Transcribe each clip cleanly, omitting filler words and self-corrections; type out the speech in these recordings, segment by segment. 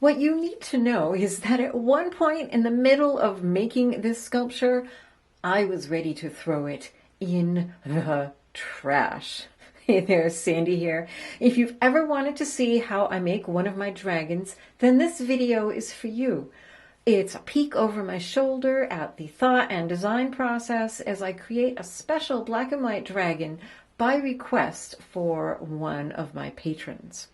What you need to know is that at one point in the middle of making this sculpture, I was ready to throw it in the trash. Hey there, Sandy here. If you've ever wanted to see how I make one of my dragons, then this video is for you. It's a peek over my shoulder at the thought and design process as I create a special black and white dragon by request for one of my patrons.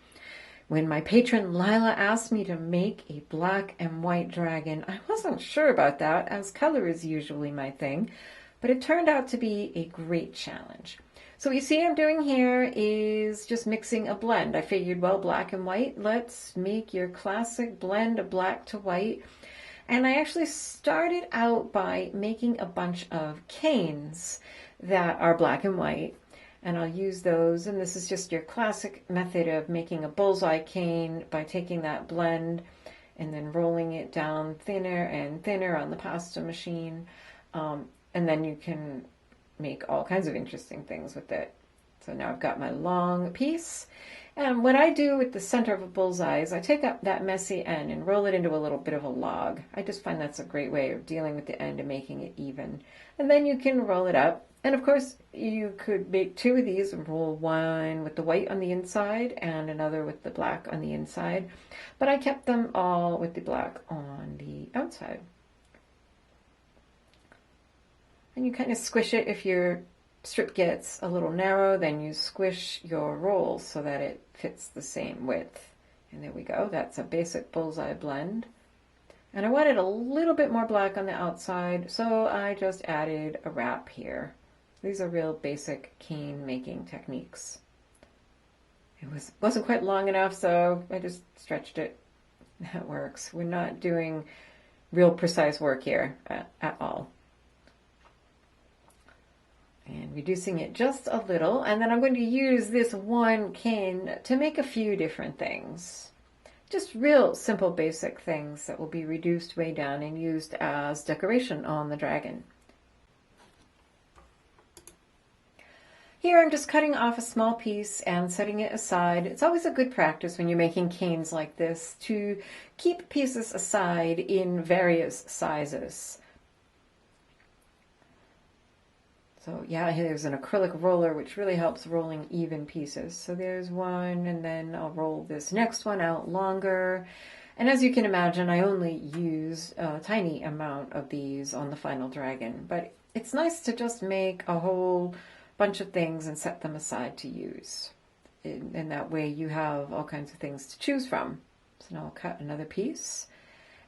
When my patron Lila asked me to make a black and white dragon, I wasn't sure about that, as color is usually my thing, but it turned out to be a great challenge. So what you see I'm doing here is just mixing a blend. I figured, well, black and white, let's make your classic blend of black to white. And I actually started out by making a bunch of canes that are black and white. And I'll use those, and this is just your classic method of making a bullseye cane by taking that blend and then rolling it down thinner and thinner on the pasta machine. And then you can make all kinds of interesting things with it. So now I've got my long piece. And what I do with the center of a bullseye is I take up that messy end and roll it into a little bit of a log. I just find that's a great way of dealing with the end and making it even. And then you can roll it up. And of course, you could make two of these and roll one with the white on the inside and another with the black on the inside. But I kept them all with the black on the outside. And you kind of squish it. If your strip gets a little narrow, then you squish your roll so that it fits the same width. And there we go. That's a basic bullseye blend. And I wanted a little bit more black on the outside, so I just added a wrap here. These are real basic cane making techniques. It wasn't quite long enough, so I just stretched it. That works. We're not doing real precise work here at all. And reducing it just a little, and then I'm going to use this one cane to make a few different things. Just real simple basic things that will be reduced way down and used as decoration on the dragon. Here I'm just cutting off a small piece and setting it aside. It's always a good practice when you're making canes like this to keep pieces aside in various sizes. So yeah, there's an acrylic roller which really helps rolling even pieces. So there's one, and then I'll roll this next one out longer. And as you can imagine, I only use a tiny amount of these on the final dragon, but it's nice to just make a whole bunch of things and set them aside to use. And that way you have all kinds of things to choose from. So now I'll cut another piece.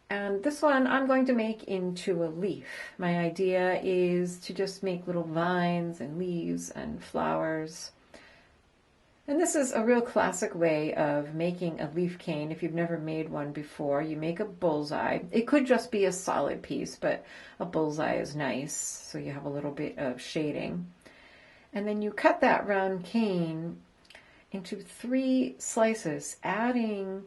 And this one I'm going to make into a leaf. My idea is to just make little vines and leaves and flowers. And this is a real classic way of making a leaf cane. If you've never made one before, you make a bullseye. It could just be a solid piece, but a bullseye is nice, so you have a little bit of shading. And then you cut that round cane into 3 slices, adding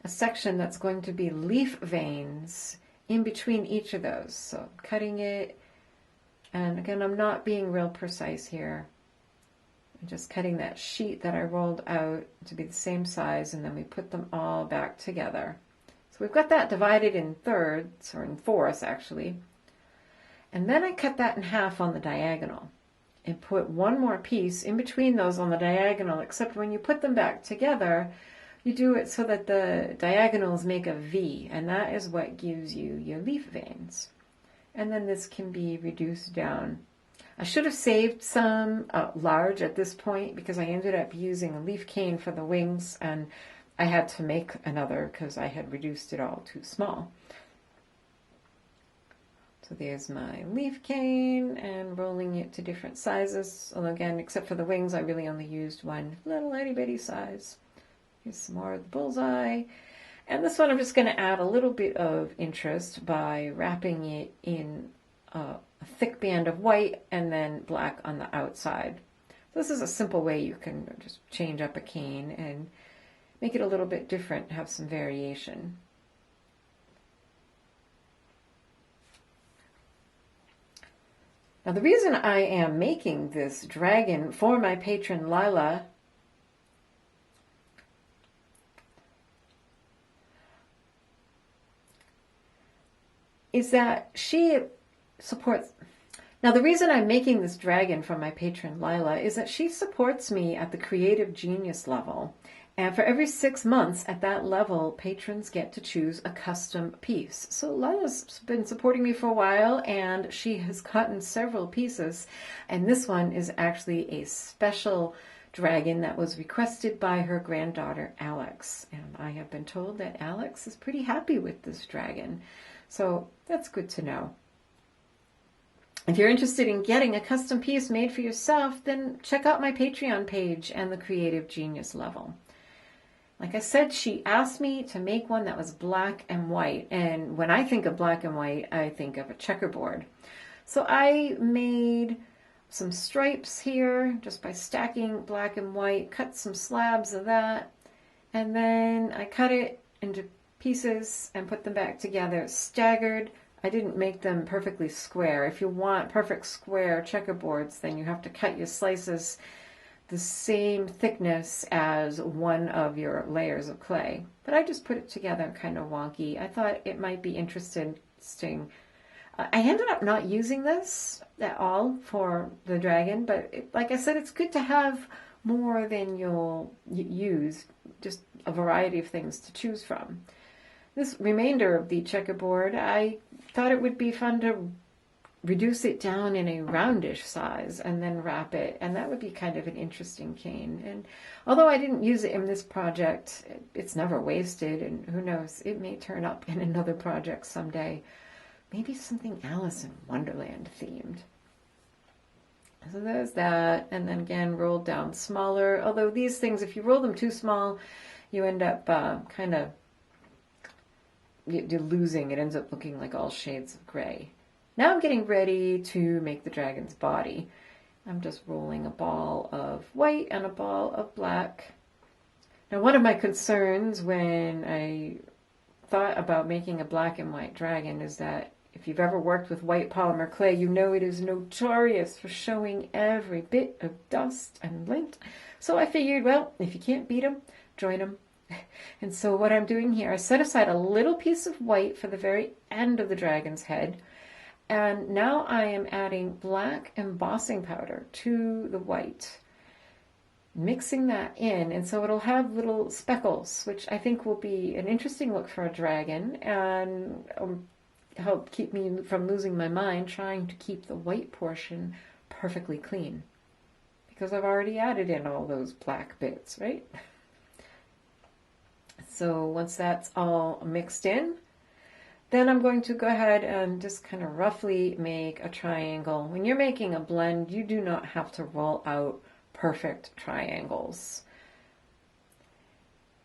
a section that's going to be leaf veins in between each of those. So cutting it, and again, I'm not being real precise here. I'm just cutting that sheet that I rolled out to be the same size, and then we put them all back together. So we've got that divided in thirds, or in fourths actually. And then I cut that in half on the diagonal and put one more piece in between those on the diagonal, except when you put them back together, you do it so that the diagonals make a V, and that is what gives you your leaf veins. And then this can be reduced down. I should have saved some large at this point because I ended up using a leaf cane for the wings, and I had to make another because I had reduced it all too small. So there's my leaf cane, and rolling it to different sizes. Well, again, except for the wings, I really only used one little itty bitty size. Here's some more of the bullseye. And this one I'm just going to add a little bit of interest by wrapping it in a thick band of white and then black on the outside. So this is a simple way you can just change up a cane and make it a little bit different, have some variation. Now the reason I am making this dragon for my patron Lila is that she supports. Now, the reason I'm making this dragon from my patron Lila is that she supports me at the creative genius level. And for every 6 months at that level, patrons get to choose a custom piece. So Lila's been supporting me for a while, and she has gotten several pieces. And this one is actually a special dragon that was requested by her granddaughter, Alex. And I have been told that Alex is pretty happy with this dragon. So that's good to know. If you're interested in getting a custom piece made for yourself, then check out my Patreon page and the Creative Genius level. Like I said, she asked me to make one that was black and white. And when I think of black and white, I think of a checkerboard. So I made some stripes here just by stacking black and white, cut some slabs of that. And then I cut it into pieces and put them back together, staggered. I didn't make them perfectly square. If you want perfect square checkerboards, then you have to cut your slices the same thickness as one of your layers of clay. But I just put it together kind of wonky. I thought it might be interesting. I ended up not using this at all for the dragon, but like I said, it's good to have more than you'll use, just a variety of things to choose from. This remainder of the checkerboard, I thought it would be fun to reduce it down in a roundish size and then wrap it, and that would be kind of an interesting cane. And although I didn't use it in this project, it's never wasted, and who knows, it may turn up in another project someday. Maybe something Alice in Wonderland themed. So there's that, and then again rolled down smaller, although these things, if you roll them too small, you end up kind of you're losing, it ends up looking like all shades of gray. Now I'm getting ready to make the dragon's body. I'm just rolling a ball of white and a ball of black. Now, one of my concerns when I thought about making a black and white dragon is that if you've ever worked with white polymer clay, you know it is notorious for showing every bit of dust and lint. So I figured, well, if you can't beat them, join them. And so what I'm doing here, I set aside a little piece of white for the very end of the dragon's head. And now I am adding black embossing powder to the white, mixing that in, and so it'll have little speckles, which I think will be an interesting look for a dragon, and help keep me from losing my mind trying to keep the white portion perfectly clean, because I've already added in all those black bits, right? So once that's all mixed in, then I'm going to go ahead and just kind of roughly make a triangle. When you're making a blend, you do not have to roll out perfect triangles.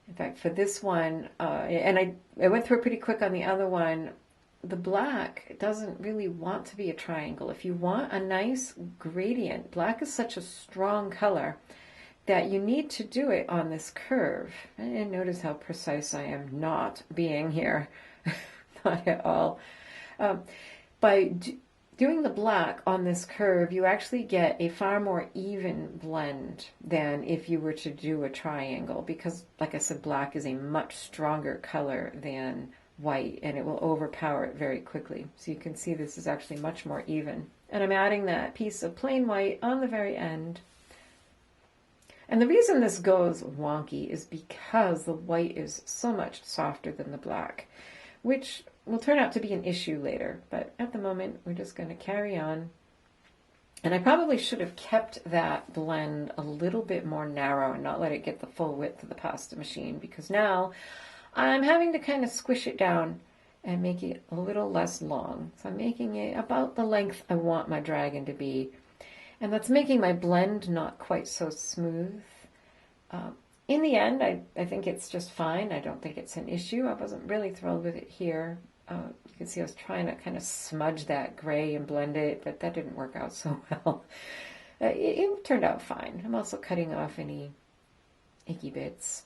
In fact, for this one, and I went through it pretty quick on the other one, the black doesn't really want to be a triangle. If you want a nice gradient, black is such a strong color that you need to do it on this curve. And notice how precise I am not being here. Not at all. By doing the black on this curve, you actually get a far more even blend than if you were to do a triangle, because, like I said, black is a much stronger color than white, and it will overpower it very quickly. So you can see this is actually much more even. And I'm adding that piece of plain white on the very end. And the reason this goes wonky is because the white is so much softer than the black, which will turn out to be an issue later. But at the moment, we're just going to carry on. And I probably should have kept that blend a little bit more narrow and not let it get the full width of the pasta machine, because now I'm having to kind of squish it down and make it a little less long. So I'm making it about the length I want my dragon to be. And that's making my blend not quite so smooth. In the end, I think it's just fine. I don't think it's an issue. I wasn't really thrilled with it here. You can see I was trying to kind of smudge that gray and blend it, but that didn't work out so well. It turned out fine. I'm also cutting off any icky bits.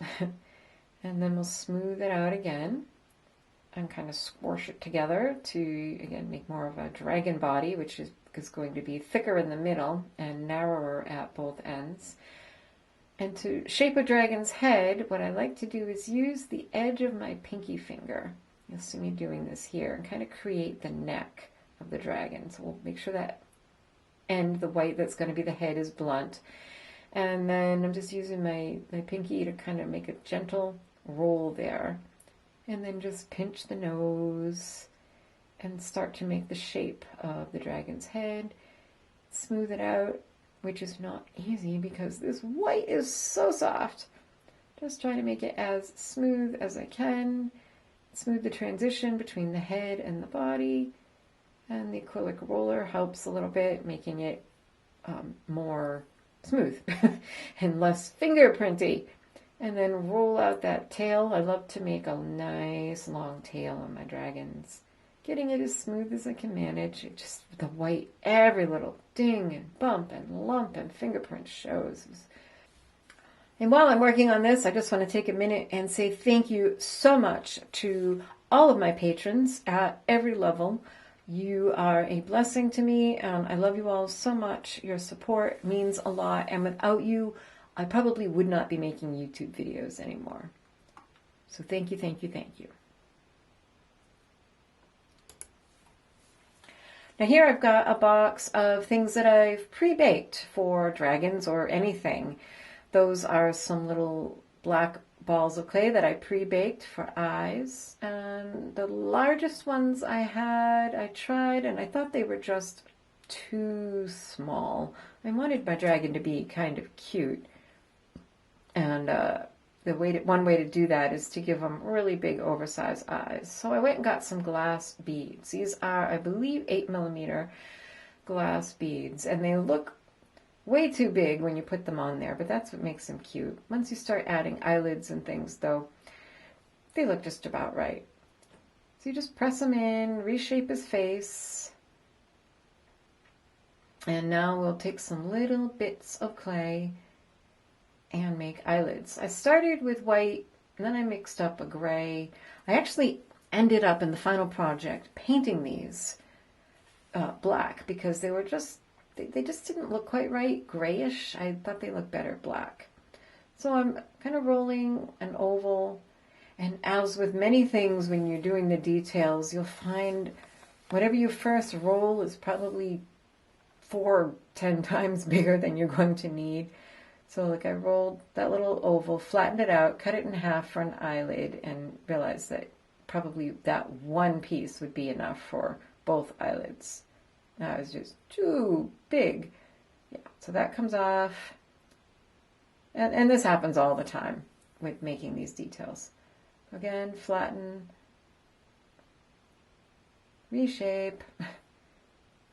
And then we'll smooth it out again and kind of squish it together to, again, make more of a dragon body, which is going to be thicker in the middle and narrower at both ends. And to shape a dragon's head, what I like to do is use the edge of my pinky finger. You'll see me doing this here and kind of create the neck of the dragon. So we'll make sure that end, the white that's going to be the head, is blunt. And then I'm just using my pinky to kind of make a gentle roll there. And then just pinch the nose and start to make the shape of the dragon's head. Smooth it out, which is not easy because this white is so soft. Just try to make it as smooth as I can. Smooth the transition between the head and the body. And the acrylic roller helps a little bit, making it more smooth and less fingerprinty. And then roll out that tail. I love to make a nice long tail on my dragons. Getting it as smooth as I can manage. It just, the white, every little ding and bump and lump and fingerprint shows. And while I'm working on this, I just want to take a minute and say thank you so much to all of my patrons at every level. You are a blessing to me, and I love you all so much. Your support means a lot, and without you, I probably would not be making YouTube videos anymore. So thank you, thank you, thank you. Now here I've got a box of things that I've pre-baked for dragons or anything. Those are some little black balls of clay that I pre-baked for eyes. And the largest ones I tried, and I thought they were just too small. I wanted my dragon to be kind of cute. And one way to do that is to give them really big oversized eyes. So I went and got some glass beads. These are, I believe, 8mm glass beads, and they look way too big when you put them on there, but that's what makes them cute. Once you start adding eyelids and things, though, they look just about right. So you just press them in, reshape his face, and now we'll take some little bits of clay and make eyelids. I started with white, and then I mixed up a gray. I actually ended up in the final project painting these black because they were just, they just didn't look quite right, grayish. I thought they looked better black. So I'm kind of rolling an oval, and as with many things when you're doing the details, you'll find whatever you first roll is probably 4 or 10 times bigger than you're going to need. So like I rolled that little oval, flattened it out, cut it in half for an eyelid, and realized that probably that one piece would be enough for both eyelids. That was just too big. Yeah, so that comes off. And this happens all the time with making these details. Again, flatten, reshape.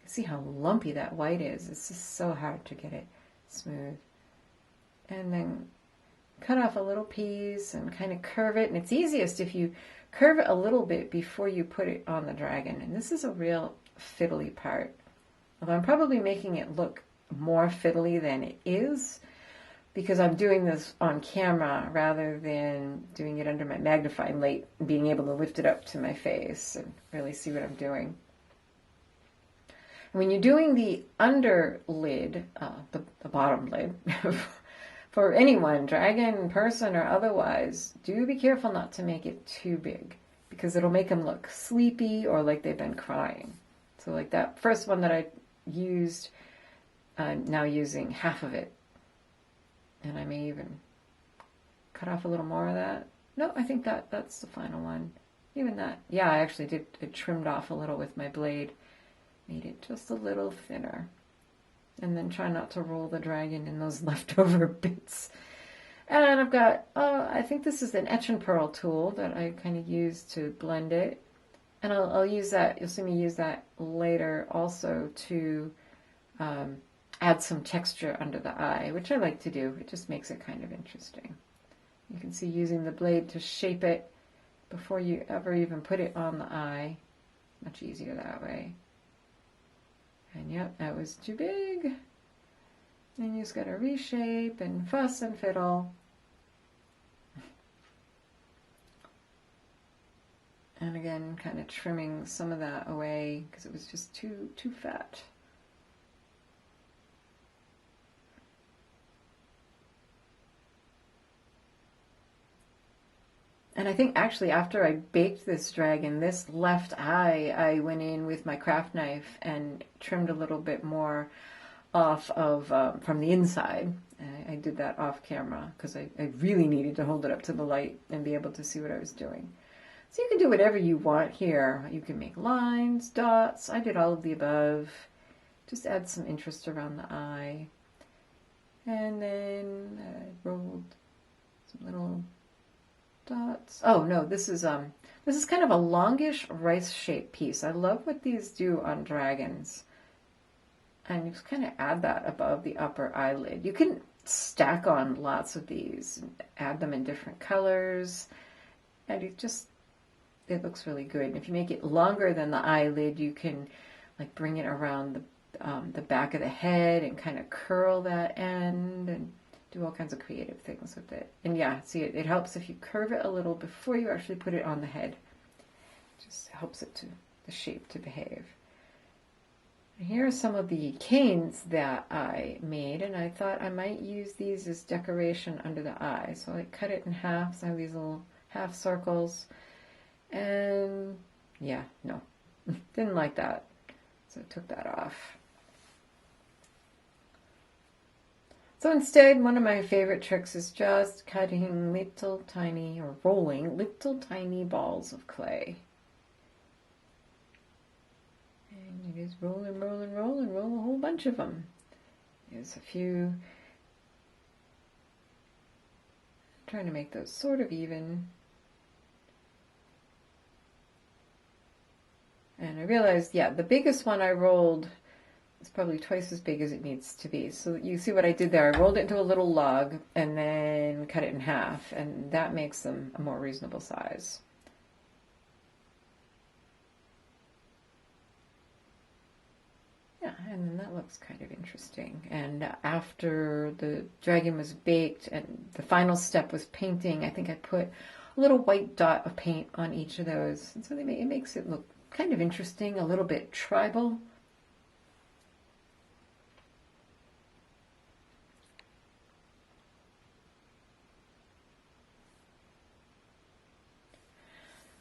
See how lumpy that white is. It's just so hard to get it smooth. And then cut off a little piece and kind of curve it. And it's easiest if you curve it a little bit before you put it on the dragon. And this is a real fiddly part. Although I'm probably making it look more fiddly than it is because I'm doing this on camera rather than doing it under my magnifying light and being able to lift it up to my face and really see what I'm doing. When you're doing the under lid, the bottom lid, for anyone, dragon, person, or otherwise, do be careful not to make it too big because it'll make them look sleepy or like they've been crying. So like that first one that I used, I'm now using half of it. And I may even cut off a little more of that. No, I think that's the final one. Even that, yeah, I actually did, it trimmed off a little with my blade. Made it just a little thinner. And then try not to roll the dragon in those leftover bits. And I've got, I think this is an Etch and Pearl tool that I kind of use to blend it. And I'll use that, you'll see me use that later also to add some texture under the eye, which I like to do. It just makes it kind of interesting. You can see using the blade to shape it before you ever even put it on the eye. Much easier that way. And yep, that was too big. And you just got to reshape and fuss and fiddle. And again, kind of trimming some of that away because it was just too fat. And I think actually after I baked this dragon, this left eye, I went in with my craft knife and trimmed a little bit more off of from the inside. I did that off camera because I really needed to hold it up to the light and be able to see what I was doing. So you can do whatever you want here. You can make lines, dots. I did all of the above. Just add some interest around the eye. And then I rolled some little dots. Oh no, this is kind of a longish rice-shaped piece. I love what these do on dragons. And you just kind of add that above the upper eyelid. You can stack on lots of these, and add them in different colors, and it looks really good. And if you make it longer than the eyelid, you can like bring it around the back of the head and kind of curl that end and do all kinds of creative things with it. And yeah, see, it helps if you curve it a little before you actually put it on the head. It just helps it the shape to behave. Here are some of the canes that I made, and I thought I might use these as decoration under the eye. So I cut it in half, so I have these little half circles, and yeah, no, didn't like that, so I took that off. So instead, one of my favorite tricks is just cutting little tiny, or rolling little tiny balls of clay. And you just roll and roll and roll and roll a whole bunch of them. There's a few. I'm trying to make those sort of even. And I realized, yeah, the biggest one I rolled is probably twice as big as it needs to be. So you see what I did there? I rolled it into a little log and then cut it in half, and that makes them a more reasonable size. Yeah, and then that looks kind of interesting. And after the dragon was baked and the final step was painting, I think I put a little white dot of paint on each of those. And so it makes it look kind of interesting, a little bit tribal.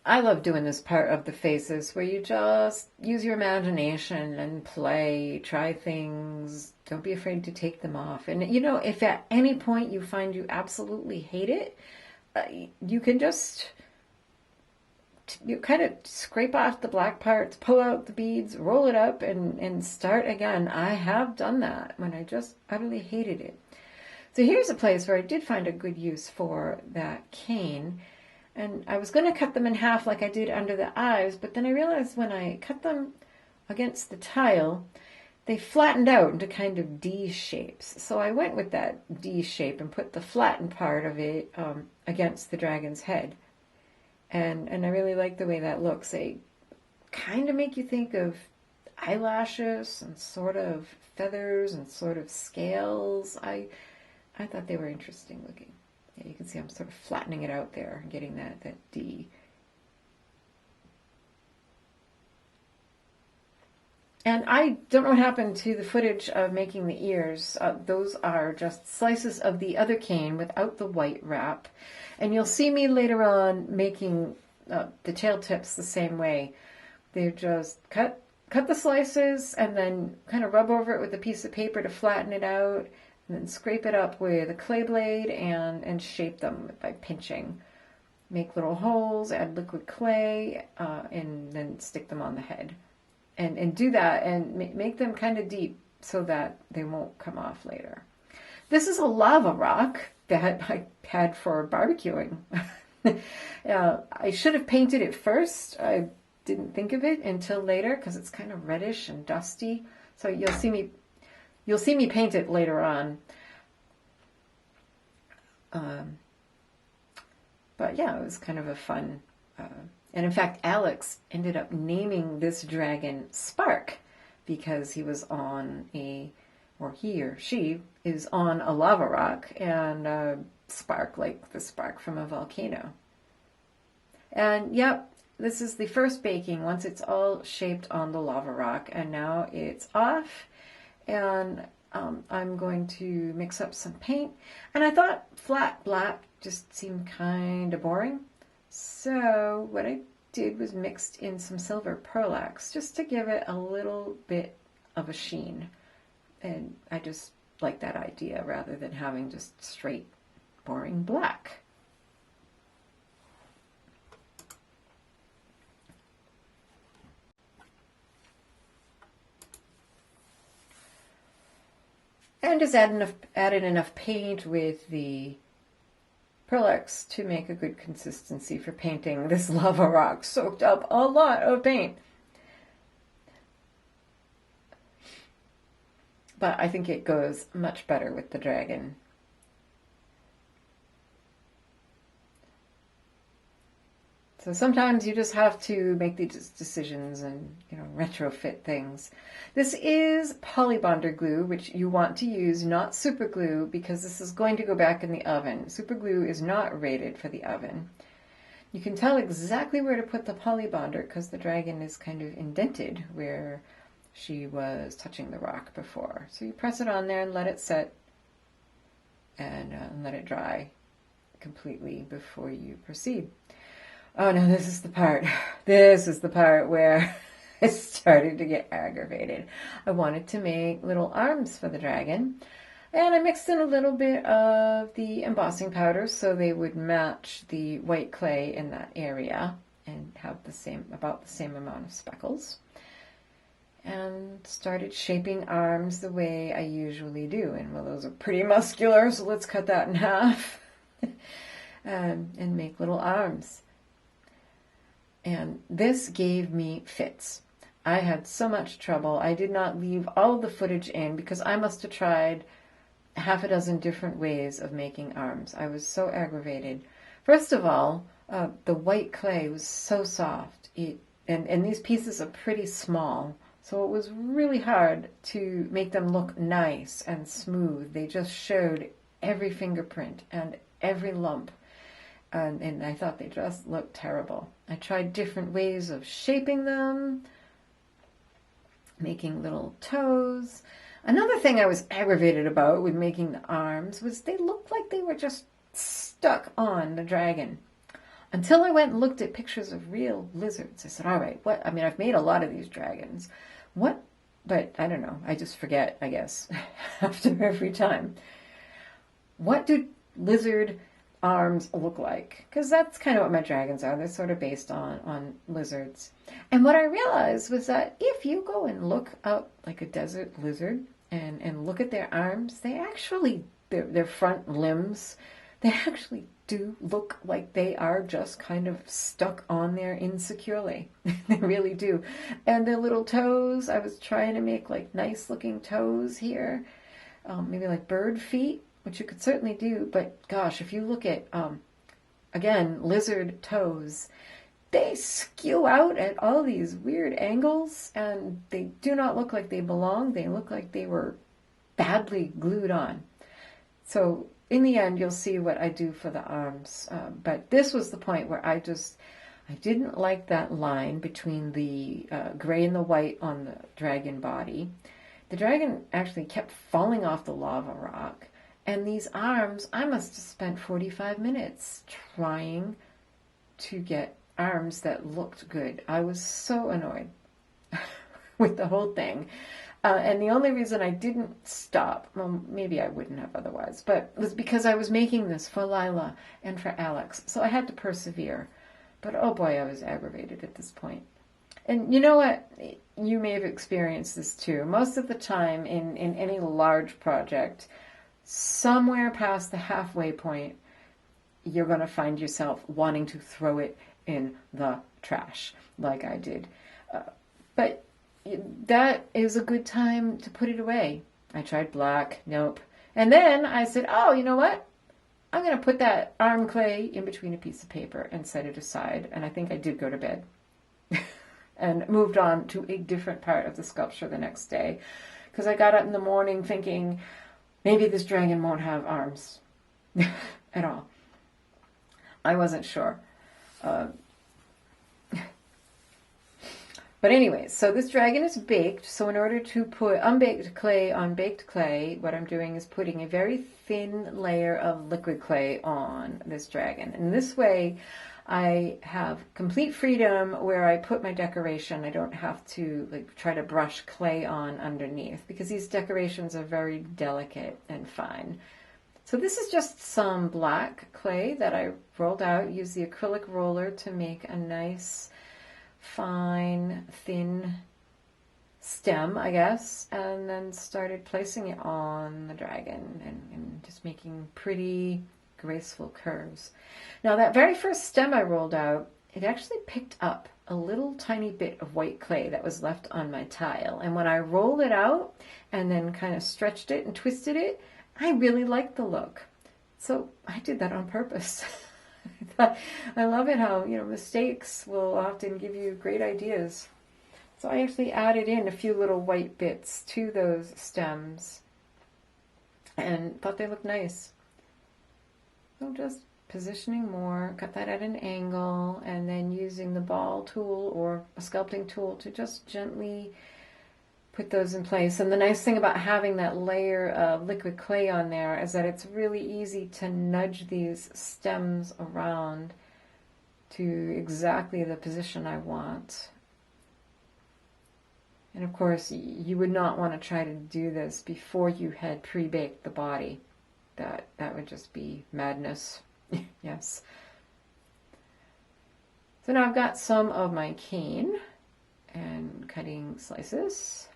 I love doing this part of the faces where you just use your imagination and play, try things, don't be afraid to take them off. And you know, if at any point you find you absolutely hate it, you can just kind of scrape off the black parts, pull out the beads, roll it up, and start again. I have done that when I just utterly hated it. So here's a place where I did find a good use for that cane. And I was going to cut them in half like I did under the eyes, but then I realized when I cut them against the tile, they flattened out into kind of D shapes. So I went with that D shape and put the flattened part of it against the dragon's head. And I really like the way that looks. They kind of make you think of eyelashes and sort of feathers and sort of scales. I thought they were interesting looking. Yeah, you can see I'm sort of flattening it out there and getting that D. And I don't know what happened to the footage of making the ears. Those are just slices of the other cane without the white wrap. And you'll see me later on making the tail tips the same way. They're just cut the slices and then kind of rub over it with a piece of paper to flatten it out. And then scrape it up with a clay blade and shape them by pinching. Make little holes, add liquid clay, and then stick them on the head. And do that and make them kind of deep so that they won't come off later. This is a lava rock that I had for barbecuing. I should have painted it first. I didn't think of it until later because it's kind of reddish and dusty. So you'll see me paint it later on. But yeah, it was kind of a fun... and in fact, Alex ended up naming this dragon Spark because he was on he or she is on a lava rock and spark like the spark from a volcano. And yep, this is the first baking once it's all shaped on the lava rock, and now it's off. And I'm going to mix up some paint. And I thought flat black just seemed kind of boring. So what I did was mixed in some silver pearlax just to give it a little bit of a sheen. And I just like that idea rather than having just straight, boring black. And just added enough paint with the pearlax to make a good consistency for painting. This lava rock soaked up a lot of paint. But I think it goes much better with the dragon. So sometimes you just have to make these decisions and, retrofit things. This is Polybonder glue, which you want to use, not super glue, because this is going to go back in the oven. Super glue is not rated for the oven. You can tell exactly where to put the Polybonder because the dragon is kind of indented where she was touching the rock before. So you press it on there and let it set and let it dry completely before you proceed. Oh no, this is the part. This is the part where I started to get aggravated. I wanted to make little arms for the dragon, and I mixed in a little bit of the embossing powder so they would match the white clay in that area and have about the same amount of speckles. And started shaping arms the way I usually do. And well, those are pretty muscular, so let's cut that in half and make little arms. And this gave me fits. I had so much trouble. I did not leave all of the footage in because I must have tried half a dozen different ways of making arms. I was so aggravated. First of all, the white clay was so soft. And these pieces are pretty small. So it was really hard to make them look nice and smooth. They just showed every fingerprint and every lump. And I thought they just looked terrible. I tried different ways of shaping them, making little toes. Another thing I was aggravated about with making the arms was they looked like they were just stuck on the dragon. Until I went and looked at pictures of real lizards. I said, all right, I've made a lot of these dragons. But I don't know. I just forget, I guess, after every time. What do lizard arms look like? Because that's kind of what my dragons are. They're sort of based on lizards. And what I realized was that if you go and look up like a desert lizard and look at their arms, they actually, their front limbs, they actually do look like they are just kind of stuck on there insecurely. They really do. And their little toes, I was trying to make like nice looking toes here, maybe like bird feet, which you could certainly do. But gosh, if you look at, again, lizard toes, they skew out at all these weird angles and they do not look like they belong. They look like they were badly glued on. So in the end, you'll see what I do for the arms. But this was the point where I didn't like that line between the gray and the white on the dragon body. The dragon actually kept falling off the lava rock. And these arms, I must have spent 45 minutes trying to get arms that looked good. I was so annoyed with the whole thing. And the only reason I didn't stop, well, maybe I wouldn't have otherwise, but was because I was making this for Lila and for Alex. So I had to persevere. But oh boy, I was aggravated at this point. And you know what? You may have experienced this too. Most of the time in any large project, somewhere past the halfway point, you're going to find yourself wanting to throw it in the trash, like I did. But that is a good time to put it away. I tried black, nope. And then I said, oh, you know what? I'm going to put that arm clay in between a piece of paper and set it aside. And I think I did go to bed and moved on to a different part of the sculpture the next day. Because I got up in the morning thinking, maybe this dragon won't have arms at all. I wasn't sure. But anyways, so this dragon is baked. So in order to put unbaked clay on baked clay, what I'm doing is putting a very thin layer of liquid clay on this dragon. And this way, I have complete freedom where I put my decoration. I don't have to like try to brush clay on underneath because these decorations are very delicate and fine. So this is just some black clay that I rolled out, used the acrylic roller to make a nice, fine, thin stem, I guess, and then started placing it on the dragon and just making pretty, graceful curves. Now that very first stem I rolled out, it actually picked up a little tiny bit of white clay that was left on my tile. And when I rolled it out and then kind of stretched it and twisted it, I really liked the look. So I did that on purpose. I love it how, mistakes will often give you great ideas. So I actually added in a few little white bits to those stems and thought they looked nice. So just positioning more, cut that at an angle, and then using the ball tool or a sculpting tool to just gently put those in place. And the nice thing about having that layer of liquid clay on there is that it's really easy to nudge these stems around to exactly the position I want. And of course, you would not want to try to do this before you had pre-baked the body. That would just be madness. Yes. So now I've got some of my cane and cutting slices.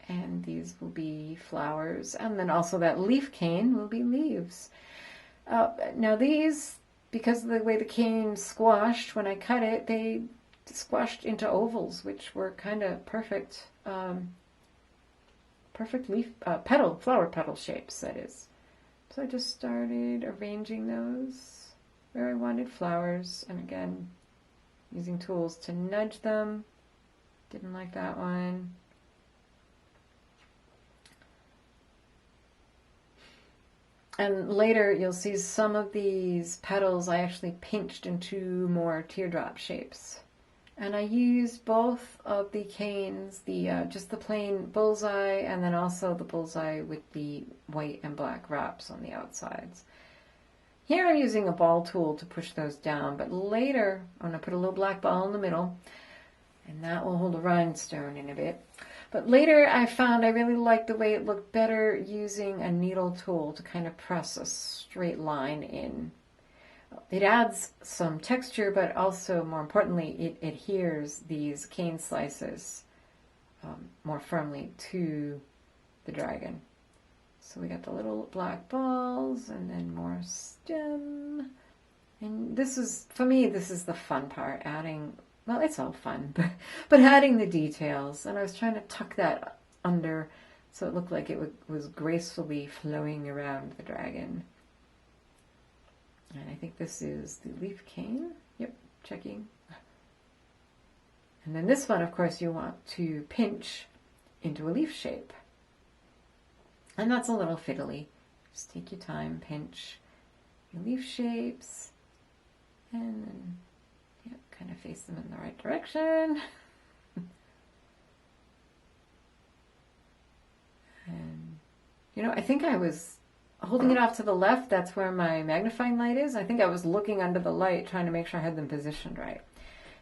And these will be flowers. And then also that leaf cane will be leaves. Now these, because of the way the cane squashed when I cut it, they squashed into ovals, which were kind of perfect, perfect leaf flower petal shapes, that is. So I just started arranging those where I wanted flowers, and again, using tools to nudge them. Didn't like that one. And later you'll see some of these petals I actually pinched into more teardrop shapes. And I used both of the canes, just the plain bullseye, and then also the bullseye with the white and black wraps on the outsides. Here I'm using a ball tool to push those down, but later I'm going to put a little black ball in the middle, and that will hold a rhinestone in a bit. But later I found I really liked the way it looked better using a needle tool to kind of press a straight line in. It adds some texture, but also, more importantly, it adheres these cane slices more firmly to the dragon. So we got the little black balls and then more stem. And this is, for me, this is the fun part, adding, well, it's all fun, but adding the details. And I was trying to tuck that under so it looked like it was gracefully flowing around the dragon. And I think this is the leaf cane. Yep, checking. And then this one, of course, you want to pinch into a leaf shape. And that's a little fiddly. Just take your time, pinch your leaf shapes, and then kind of face them in the right direction. And, I think I was holding it off to the left. That's where my magnifying light is. I think I was looking under the light, trying to make sure I had them positioned right.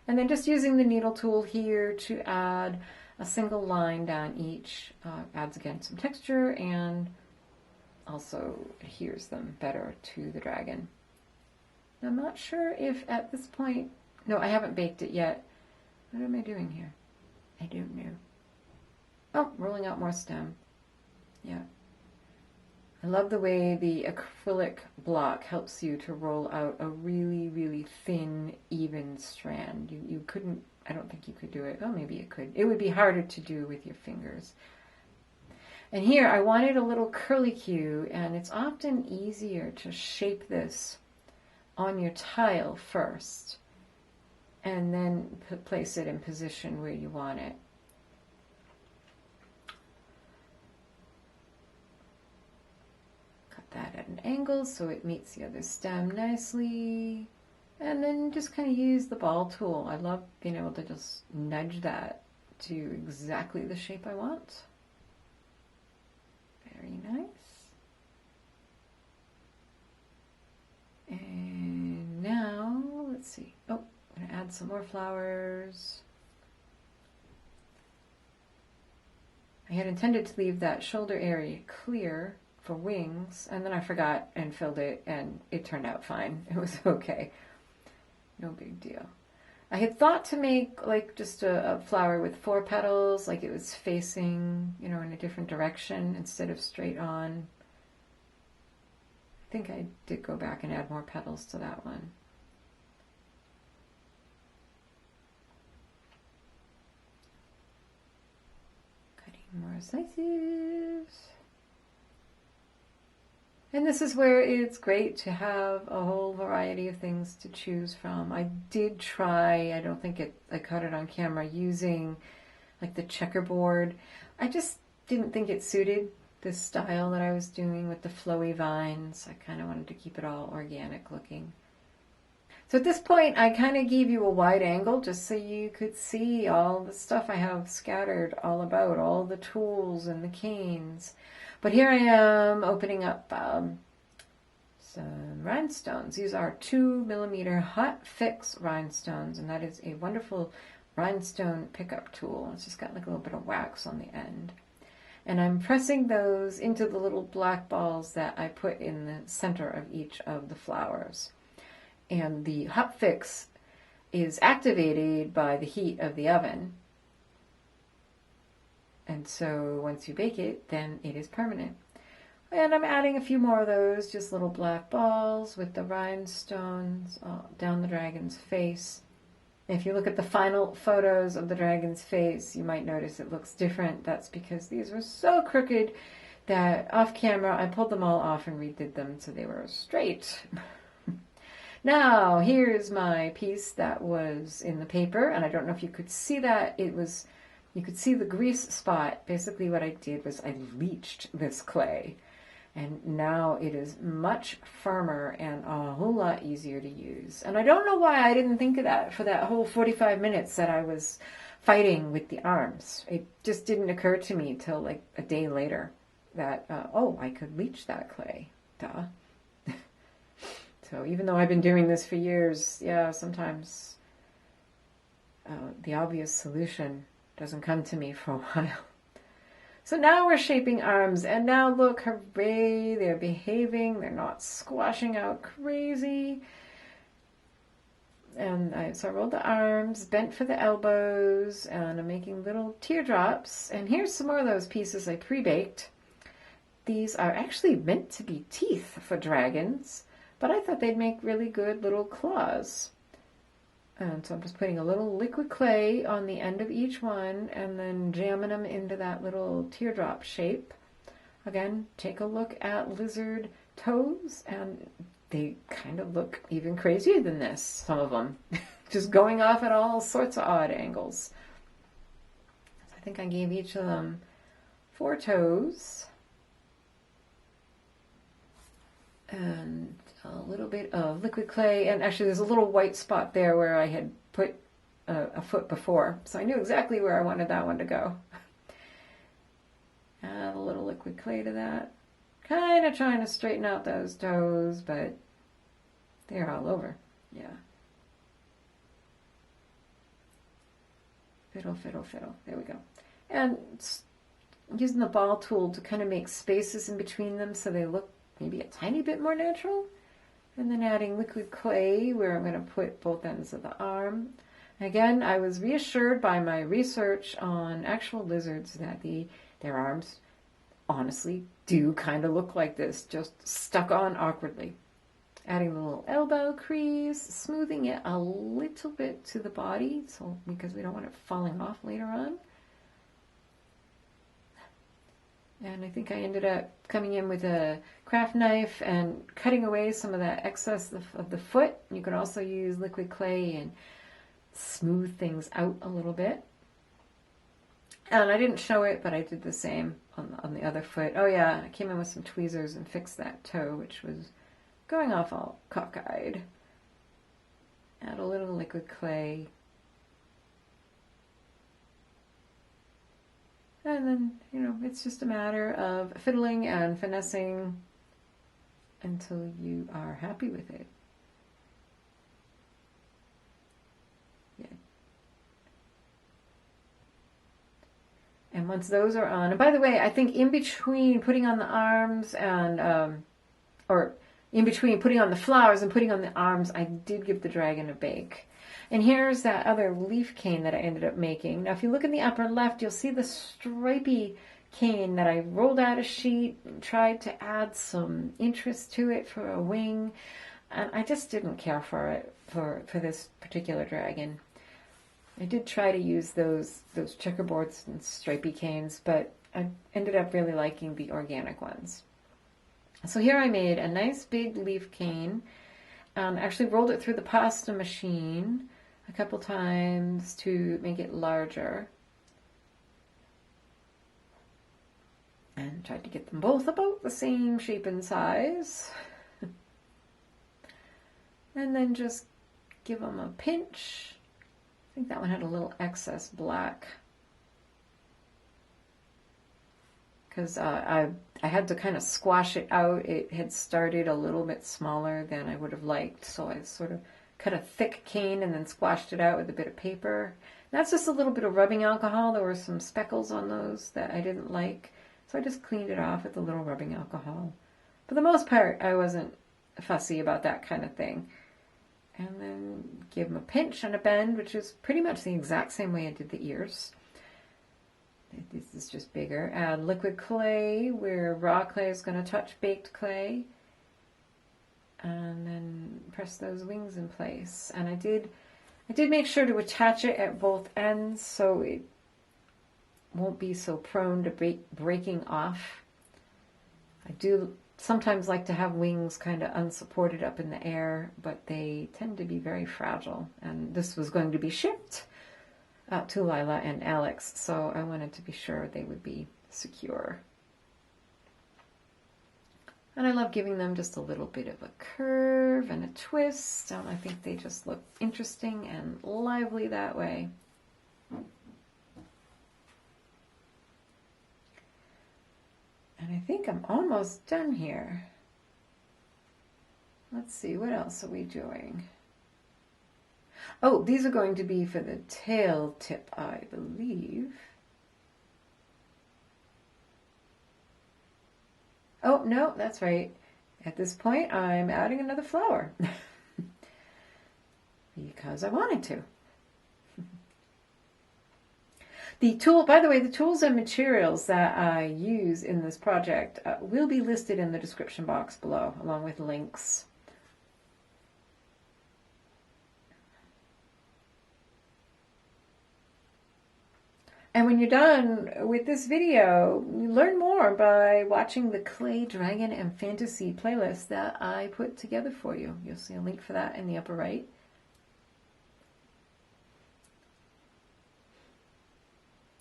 And then just using the needle tool here to add a single line down each adds, again, some texture and also adheres them better to the dragon. Now, I'm not sure if at this point, no, I haven't baked it yet. What am I doing here? I don't know. Oh, rolling out more stem. Yeah. I love the way the acrylic block helps you to roll out a really, really thin, even strand. You couldn't, I don't think you could do it. Oh, maybe you could. It would be harder to do with your fingers. And here I wanted a little curlicue, and it's often easier to shape this on your tile first and then place it in position where you want it. That at an angle so it meets the other stem nicely, and then just kind of use the ball tool. I love being able to just nudge that to exactly the shape I want. Very nice. And now, let's see. Oh, I'm going to add some more flowers. I had intended to leave that shoulder area clear for wings, and then I forgot and filled it, and it turned out fine. It was okay. No big deal. I had thought to make like just a flower with 4 petals, like it was facing, you know, in a different direction instead of straight on. I think I did go back and add more petals to that one. Cutting more slices. And this is where it's great to have a whole variety of things to choose from. I did try, I don't think I caught it on camera, using like the checkerboard. I just didn't think it suited this style that I was doing with the flowy vines. I kind of wanted to keep it all organic looking. So at this point, I kind of gave you a wide angle just so you could see all the stuff I have scattered all about, all the tools and the canes. But here I am opening up some rhinestones. These are 2mm hot fix rhinestones, and that is a wonderful rhinestone pickup tool. It's just got like a little bit of wax on the end. And I'm pressing those into the little black balls that I put in the center of each of the flowers. And the hot fix is activated by the heat of the oven. And so once you bake it, then it is permanent. And I'm adding a few more of those, just little black balls with the rhinestones down the dragon's face. If you look at the final photos of the dragon's face, you might notice it looks different. That's because these were so crooked that off camera I pulled them all off and redid them so they were straight. Now, here's my piece that was in the paper, and I don't know if you could see that. You could see the grease spot. Basically what I did was I leached this clay, and now it is much firmer and a whole lot easier to use. And I don't know why I didn't think of that for that whole 45 minutes that I was fighting with the arms. It just didn't occur to me till like a day later that, oh, I could leach that clay. Duh. So even though I've been doing this for years, yeah, sometimes the obvious solution doesn't come to me for a while. So now we're shaping arms, and now look, hooray, they're behaving, they're not squashing out crazy. And so I rolled the arms, bent for the elbows, and I'm making little teardrops. And here's some more of those pieces I pre-baked. These are actually meant to be teeth for dragons, but I thought they'd make really good little claws. And so I'm just putting a little liquid clay on the end of each one and then jamming them into that little teardrop shape. Again, take a look at lizard toes, and they kind of look even crazier than this, some of them. Just going off at all sorts of odd angles. So I think I gave each of them 4 toes. And a little bit of liquid clay, and actually there's a little white spot there where I had put a foot before, so I knew exactly where I wanted that one to go. Add a little liquid clay to that. Kind of trying to straighten out those toes, but they're all over. Yeah. Fiddle, fiddle, fiddle. There we go. And using the ball tool to kind of make spaces in between them so they look maybe a tiny bit more natural. And then adding liquid clay where I'm going to put both ends of the arm. Again, I was reassured by my research on actual lizards that their arms honestly do kind of look like this, just stuck on awkwardly. Adding the little elbow crease, smoothing it a little bit to the body, so because we don't want it falling off later on. And I think I ended up coming in with a craft knife and cutting away some of that excess of the foot. You can also use liquid clay and smooth things out a little bit. And I didn't show it, but I did the same on the other foot. Oh yeah, I came in with some tweezers and fixed that toe, which was going off all cockeyed. Add a little liquid clay. And then, you know, it's just a matter of fiddling and finessing until you are happy with it. And once those are on, and by the way, I think in between putting on the arms and, or in between putting on the flowers and putting on the arms, I did give the dragon a bake. And here's that other leaf cane that I ended up making. Now, if you look in the upper left, you'll see the stripy cane that I rolled out a sheet and tried to add some interest to it for a wing. And I just didn't care for it for this particular dragon. I did try to use those checkerboards and stripy canes, but I ended up really liking the organic ones. So here I made a nice big leaf cane. Actually rolled it through the pasta machine a couple times to make it larger. And tried to get them both about the same shape and size. And then just give them a pinch. I think that one had a little excess black. Because I had to kind of squash it out. It had started a little bit smaller than I would have liked. So I sort of cut a thick cane and then squashed it out with a bit of paper. That's just a little bit of rubbing alcohol. There were some speckles on those that I didn't like. So I just cleaned it off with a little rubbing alcohol. For the most part, I wasn't fussy about that kind of thing. And then give them a pinch and a bend, which is pretty much the exact same way I did the ears. This is just bigger. Add liquid clay where raw clay is going to touch baked clay. And then press those wings in place. And I did make sure to attach it at both ends so it won't be so prone to breaking off. I do sometimes like to have wings kind of unsupported up in the air, but they tend to be very fragile. And this was going to be shipped to Lila and Alex, so I wanted to be sure they would be secure. And I love giving them just a little bit of a curve and a twist. I think they just look interesting and lively that way. And I think I'm almost done here. Let's see, what else are we doing? Oh, these are going to be for the tail tip, I believe. Oh, no, that's right. At this point, I'm adding another flower. Because I wanted to. The tool, by the way, the tools and materials that I use in this project will be listed in the description box below, along with links. And when you're done with this video, you learn more by watching the Clay, Dragon, and Fantasy playlist that I put together for you. You'll see a link for that in the upper right.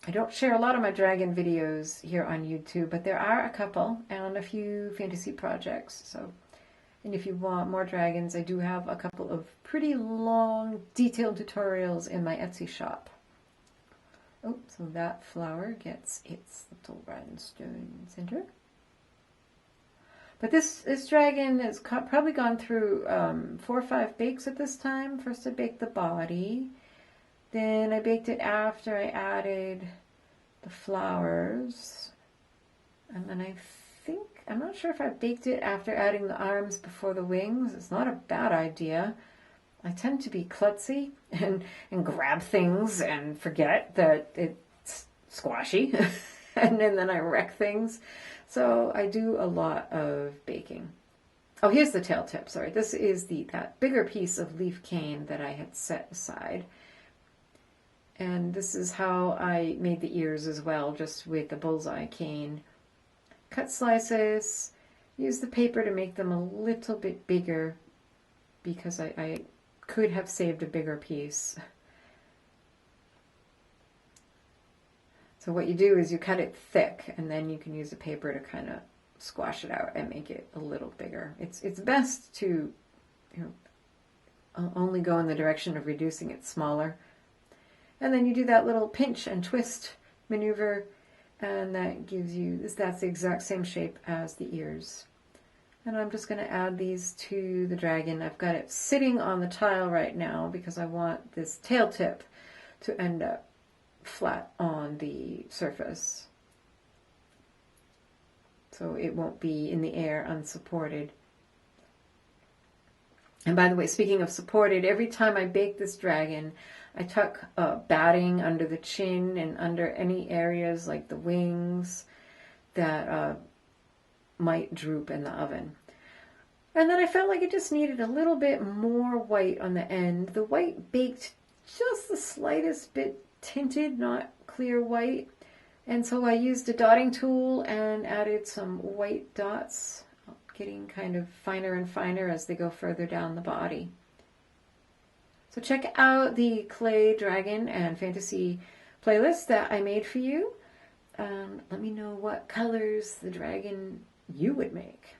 I don't share a lot of my dragon videos here on YouTube, but there are a couple and a few fantasy projects. So, and if you want more dragons, I do have a couple of pretty long, detailed tutorials in my Etsy shop. Oh, so that flower gets its little rhinestone center. But this dragon has probably gone through 4 or 5 bakes at this time. First I baked the body. Then I baked it after I added the flowers. And then I think, I'm not sure if I baked it after adding the arms before the wings. It's not a bad idea. I tend to be klutzy and grab things and forget that it's squashy. and then I wreck things. So I do a lot of baking. Oh, here's the tail tip. Sorry, this is that bigger piece of leaf cane that I had set aside. And this is how I made the ears as well, just with the bullseye cane. Cut slices, use the paper to make them a little bit bigger because I could have saved a bigger piece. So what you do is you cut it thick and then you can use the paper to kind of squash it out and make it a little bigger. It's best to only go in the direction of reducing it smaller. And then you do that little pinch and twist maneuver, and that gives you, that's the exact same shape as the ears. And I'm just going to add these to the dragon. I've got it sitting on the tile right now because I want this tail tip to end up flat on the surface. So it won't be in the air unsupported. And by the way, speaking of supported, every time I bake this dragon, I tuck batting under the chin and under any areas like the wings that might droop in the oven. And then I felt like it just needed a little bit more white on the end. The white baked just the slightest bit tinted, not clear white. And so I used a dotting tool and added some white dots, getting kind of finer and finer as they go further down the body. So check out the clay dragon and fantasy playlist that I made for you. Let me know what colors the dragon you would make.